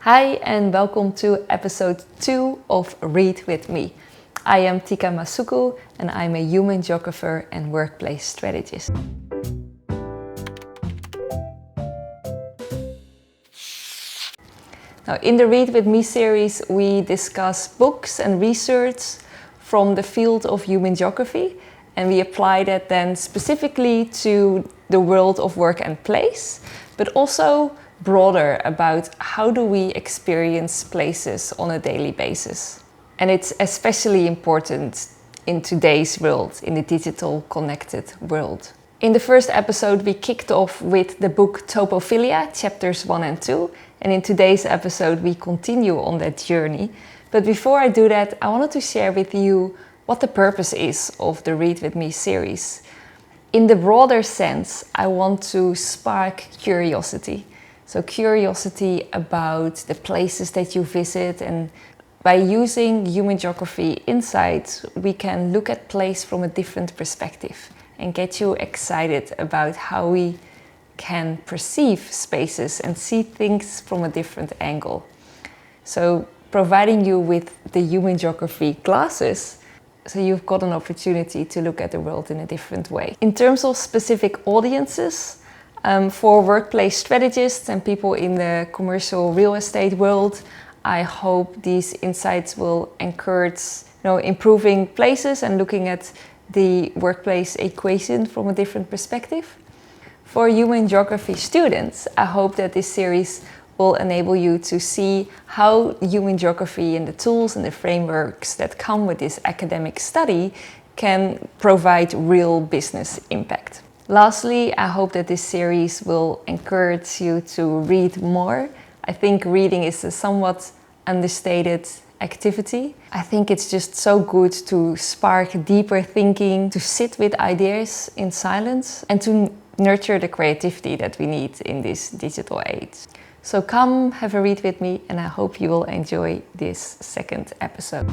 Hi and welcome to episode 2 of Read With Me. I am Tika Masuku and I'm a human geographer and workplace strategist. Now, in the Read With Me series, we discuss books and research from the field of human geography, and we apply that then specifically to the world of work and place, but also broader about how do we experience places on a daily basis. And it's especially important in today's world, in the digital connected world. In the first episode, we kicked off with the book Topophilia, chapters 1 and 2. And in today's episode, we continue on that journey. But before I do that, I wanted to share with you what the purpose is of the Read With Me series. In the broader sense, I want to spark curiosity. So curiosity about the places that you visit, and by using human geography insights, we can look at place from a different perspective and get you excited about how we can perceive spaces and see things from a different angle. So providing you with the human geography glasses, so you've got an opportunity to look at the world in a different way. In terms of specific audiences, for workplace strategists and people in the commercial real estate world, I hope these insights will encourage improving places and looking at the workplace equation from a different perspective. For human geography students, I hope that this series will enable you to see how human geography and the tools and the frameworks that come with this academic study can provide real business impact. Lastly, I hope that this series will encourage you to read more. I think reading is a somewhat understated activity. I think it's just so good to spark deeper thinking, to sit with ideas in silence, and to nurture the creativity that we need in this digital age. So come have a read with me, and I hope you will enjoy this second episode.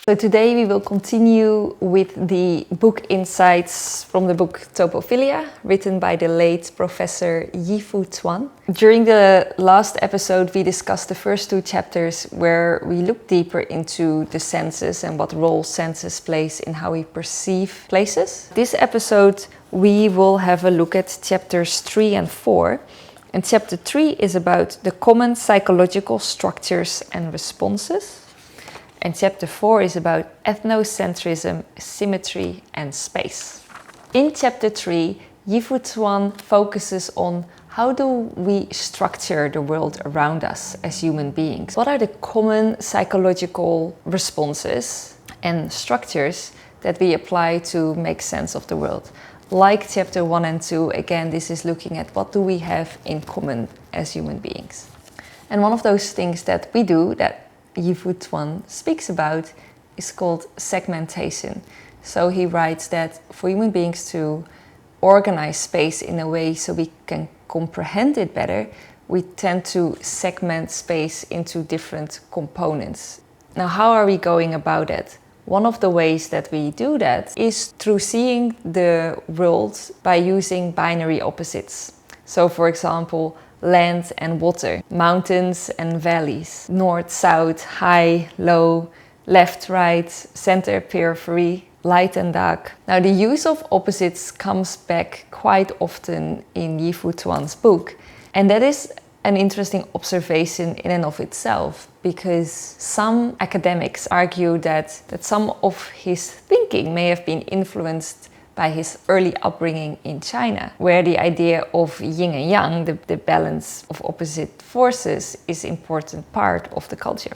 So today we will continue with the book insights from the book Topophilia, written by the late Professor Yi-Fu Tuan. During the last episode, we discussed the first 2 chapters where we looked deeper into the senses and what role senses plays in how we perceive places. This episode, we will have a look at chapters 3 and 4. And chapter 3 is about the common psychological structures and responses. And chapter 4 is about ethnocentrism, symmetry and space. In chapter 3, Yi-Fu Tuan focuses on how do we structure the world around us as human beings. What are the common psychological responses and structures that we apply to make sense of the world? Like chapter 1 and 2, again, this is looking at what do we have in common as human beings. And one of those things that we do, that Yi-Fu Tuan speaks about, is called segmentation. So he writes that for human beings to organize space in a way so we can comprehend it better, we tend to segment space into different components. Now, how are we going about it? One of the ways that we do that is through seeing the world by using binary opposites. So, for example, land and water, mountains and valleys, north, south, high, low, left, right, center, periphery, light and dark. Now, the use of opposites comes back quite often in Yi-Fu Tuan's book, and that is an interesting observation in and of itself, because some academics argue that some of his thinking may have been influenced by his early upbringing in China, where the idea of yin and yang, the balance of opposite forces, is an important part of the culture.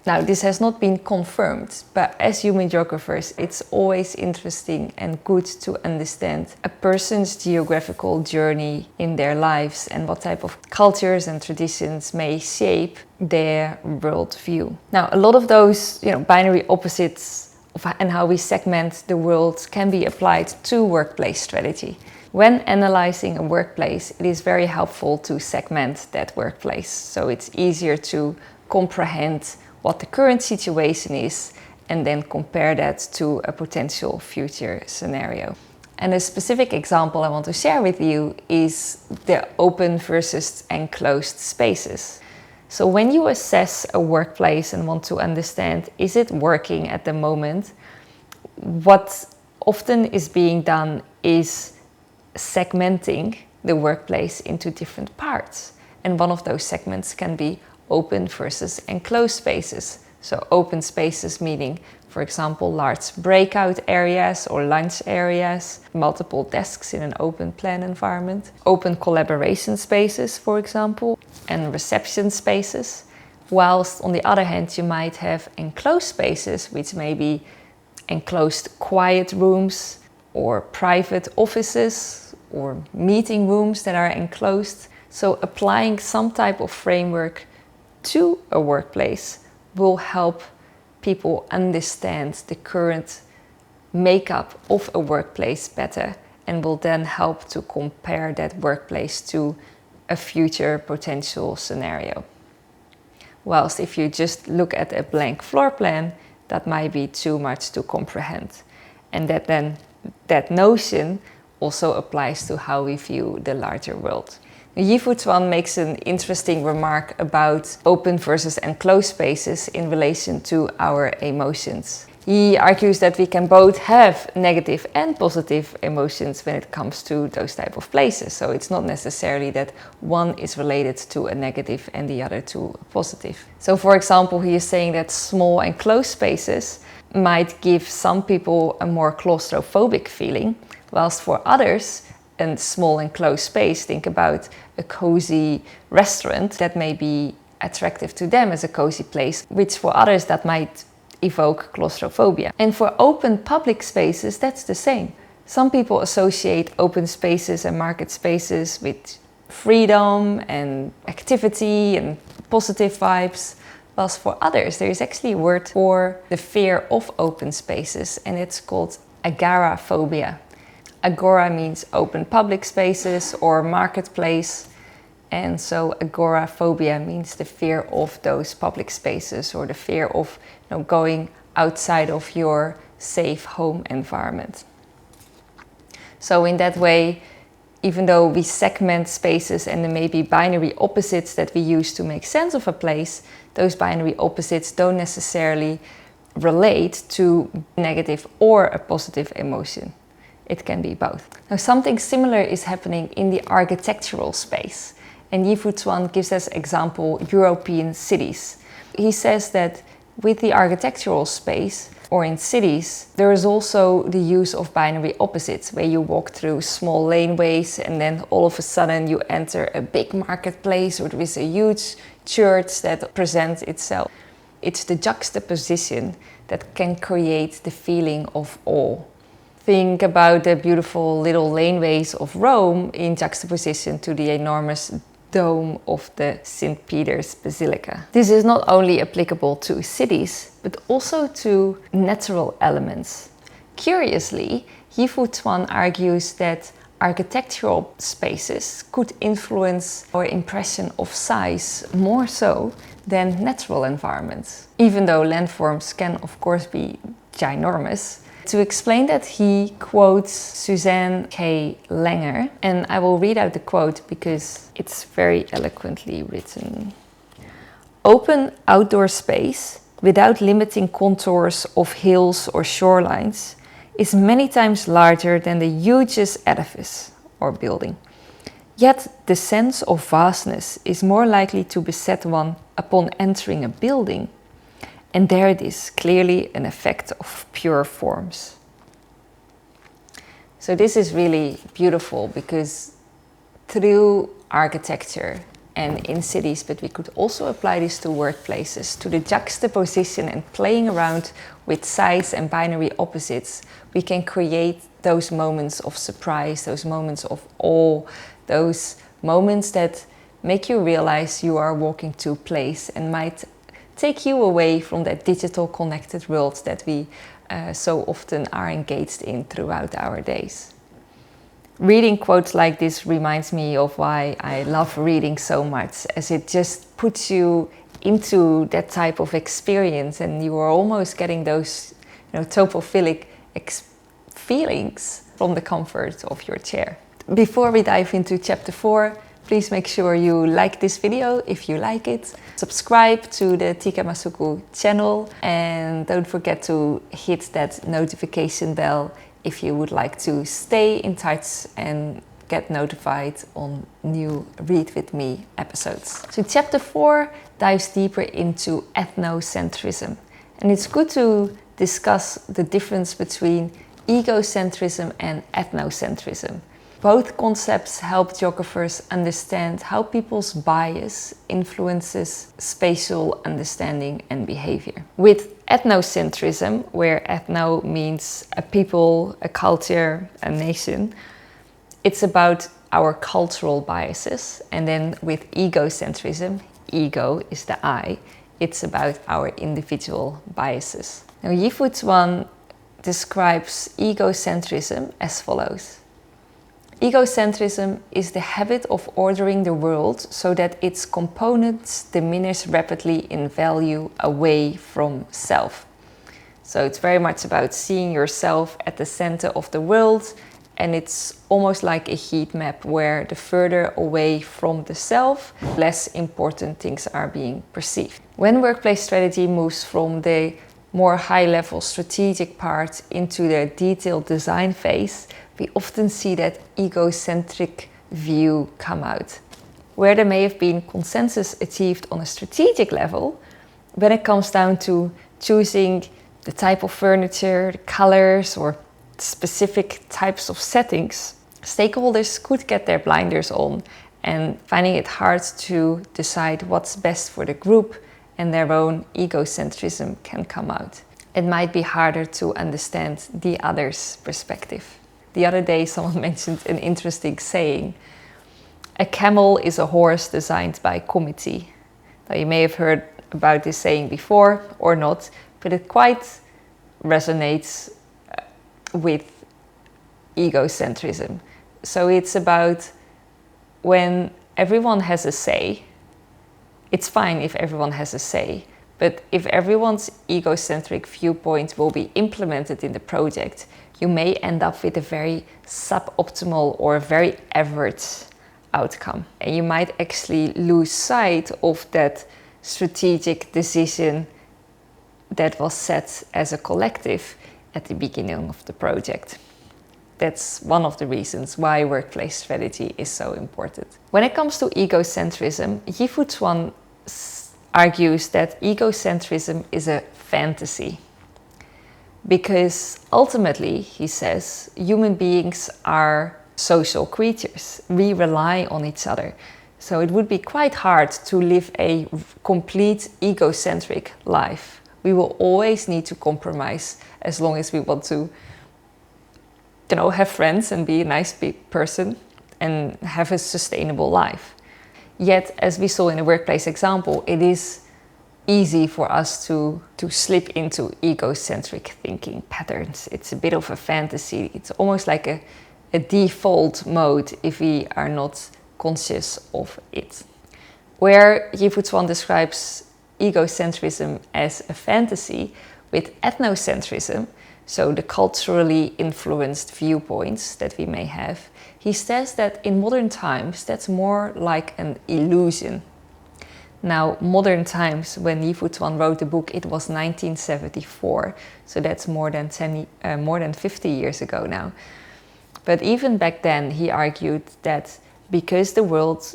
Now, this has not been confirmed, but as human geographers, it's always interesting and good to understand a person's geographical journey in their lives and what type of cultures and traditions may shape their worldview. Now, a lot of those binary opposites and how we segment the world can be applied to workplace strategy. When analyzing a workplace, it is very helpful to segment that workplace, so it's easier to comprehend what the current situation is and then compare that to a potential future scenario. And a specific example I want to share with you is the open versus enclosed spaces. So when you assess a workplace and want to understand, is it working at the moment? What often is being done is segmenting the workplace into different parts. And one of those segments can be open versus enclosed spaces. So open spaces meaning, for example, large breakout areas or lunch areas, multiple desks in an open plan environment, open collaboration spaces, for example, and reception spaces. Whilst on the other hand, you might have enclosed spaces, which may be enclosed quiet rooms or private offices or meeting rooms that are enclosed. So applying some type of framework to a workplace will help people understand the current makeup of a workplace better and will then help to compare that workplace to a future potential scenario. Whilst if you just look at a blank floor plan, that might be too much to comprehend. And that notion also applies to how we view the larger world. Yi-Fu Tuan makes an interesting remark about open versus enclosed spaces in relation to our emotions. He argues that we can both have negative and positive emotions when it comes to those type of places. So it's not necessarily that one is related to a negative and the other to a positive. So for example, he is saying that small enclosed spaces might give some people a more claustrophobic feeling, whilst for others, a small enclosed space, think about a cozy restaurant, that may be attractive to them as a cozy place, which for others that might evoke claustrophobia. And for open public spaces, that's the same. Some people associate open spaces and market spaces with freedom and activity and positive vibes, whilst for others there is actually a word for the fear of open spaces, and it's called agoraphobia. Agora means open public spaces or marketplace, and so agoraphobia means the fear of those public spaces or the fear of going outside of your safe home environment. So in that way, even though we segment spaces and there may be binary opposites that we use to make sense of a place, those binary opposites don't necessarily relate to negative or a positive emotion. It can be both. Now, something similar is happening in the architectural space. And Yi-Fu Tuan gives as example European cities. He says that with the architectural space, or in cities, there is also the use of binary opposites, where you walk through small laneways and then all of a sudden you enter a big marketplace or there is a huge church that presents itself. It's the juxtaposition that can create the feeling of awe. Think about the beautiful little laneways of Rome in juxtaposition to the enormous dome of the St. Peter's Basilica. This is not only applicable to cities, but also to natural elements. Curiously, Yi-Fu Tuan argues that architectural spaces could influence our impression of size more so than natural environments, even though landforms can of course be ginormous. To explain that, he quotes Suzanne K. Langer, and I will read out the quote because it's very eloquently written. Open outdoor space, without limiting contours of hills or shorelines, is many times larger than the hugest edifice or building. Yet the sense of vastness is more likely to beset one upon entering a building. And there it is, clearly an effect of pure forms. So this is really beautiful because through architecture and in cities, but we could also apply this to workplaces, to the juxtaposition and playing around with size and binary opposites, we can create those moments of surprise, those moments of awe, those moments that make you realize you are walking to a place and might take you away from that digital connected world that we so often are engaged in throughout our days. Reading quotes like this reminds me of why I love reading so much, as it just puts you into that type of experience and you are almost getting those topophilic feelings from the comfort of your chair. Before we dive into chapter 4, please make sure you like this video if you like it. Subscribe to the Tika Masuku channel and don't forget to hit that notification bell if you would like to stay in touch and get notified on new Read With Me episodes. So chapter 4 dives deeper into ethnocentrism, and it's good to discuss the difference between egocentrism and ethnocentrism. Both concepts help geographers understand how people's bias influences spatial understanding and behavior. With ethnocentrism, where ethno means a people, a culture, a nation, it's about our cultural biases. And then with egocentrism, ego is the I, it's about our individual biases. Now, Yi-Fu Tuan describes egocentrism as follows. Egocentrism is the habit of ordering the world so that its components diminish rapidly in value away from self. So it's very much about seeing yourself at the center of the world, and it's almost like a heat map where the further away from the self, less important things are being perceived. When workplace strategy moves from the more high-level strategic part into the detailed design phase, we often see that egocentric view come out. Where there may have been consensus achieved on a strategic level, when it comes down to choosing the type of furniture, the colors, or specific types of settings, stakeholders could get their blinders on and finding it hard to decide what's best for the group, and their own egocentrism can come out. It might be harder to understand the other's perspective. The other day someone mentioned an interesting saying. A camel is a horse designed by committee. Now, you may have heard about this saying before or not, but it quite resonates with egocentrism. So it's about when everyone has a say. It's fine if everyone has a say, but if everyone's egocentric viewpoint will be implemented in the project, you may end up with a very suboptimal or very average outcome. And you might actually lose sight of that strategic decision that was set as a collective at the beginning of the project. That's one of the reasons why workplace strategy is so important. When it comes to egocentrism, Yi-Fu Tuan argues that egocentrism is a fantasy. Because ultimately, he says, human beings are social creatures. We rely on each other. So it would be quite hard to live a complete egocentric life. We will always need to compromise as long as we want to, have friends and be a nice person and have a sustainable life. Yet, as we saw in the workplace example, it is easy for us to slip into egocentric thinking patterns. It's a bit of a fantasy. It's almost like a default mode if we are not conscious of it. Where Yi-Fu Tuan describes egocentrism as a fantasy, with ethnocentrism, so the culturally influenced viewpoints that we may have, he says that in modern times that's more like an illusion. Now, modern times, when Yi-Fu Tuan wrote the book, it was 1974, so that's more than 50 years ago now. But even back then, he argued that because the world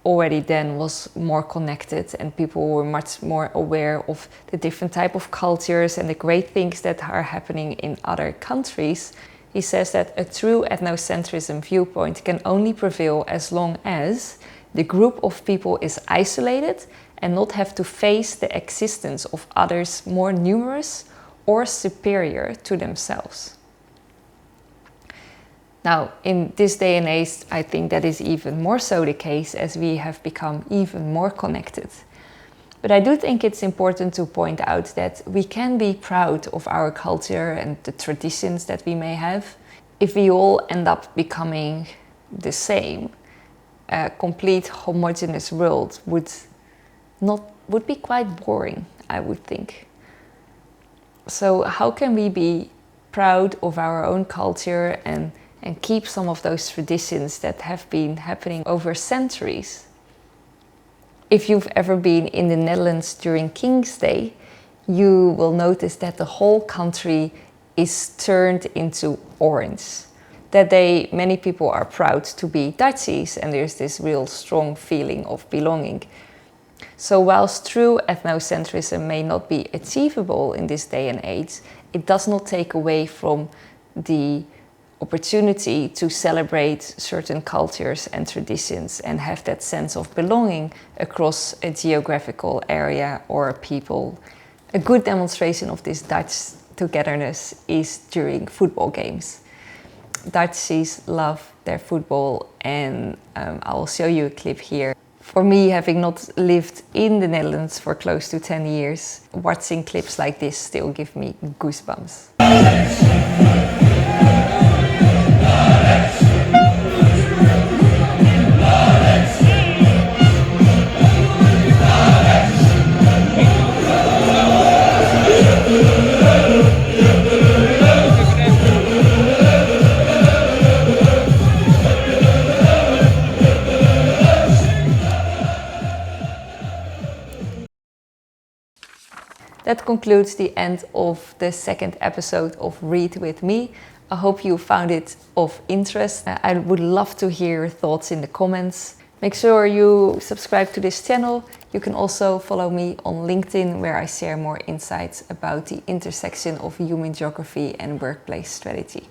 already then was more connected and people were much more aware of the different type of cultures and the great things that are happening in other countries, he says that a true ethnocentrism viewpoint can only prevail as long as the group of people is isolated and not have to face the existence of others more numerous or superior to themselves. Now, in this day and age, I think that is even more so the case as we have become even more connected. But I do think it's important to point out that we can be proud of our culture and the traditions that we may have. If we all end up becoming the same, a complete homogeneous world would be quite boring, I would think. So how can we be proud of our own culture and and keep some of those traditions that have been happening over centuries. If you've ever been in the Netherlands during King's Day, you will notice that the whole country is turned into orange. That day, many people are proud to be Dutchies, and there's this real strong feeling of belonging. So whilst true ethnocentrism may not be achievable in this day and age, it does not take away from the opportunity to celebrate certain cultures and traditions and have that sense of belonging across a geographical area or a people. A good demonstration of this Dutch togetherness is during football games. Dutchies love their football, and I'll show you a clip here. For me, having not lived in the Netherlands for close to 10 years, watching clips like this still give me goosebumps. That concludes the end of the second episode of Read With Me. I hope you found it of interest. I would love to hear your thoughts in the comments. Make sure you subscribe to this channel. You can also follow me on LinkedIn, where I share more insights about the intersection of human geography and workplace strategy.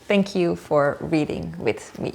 Thank you for reading with me.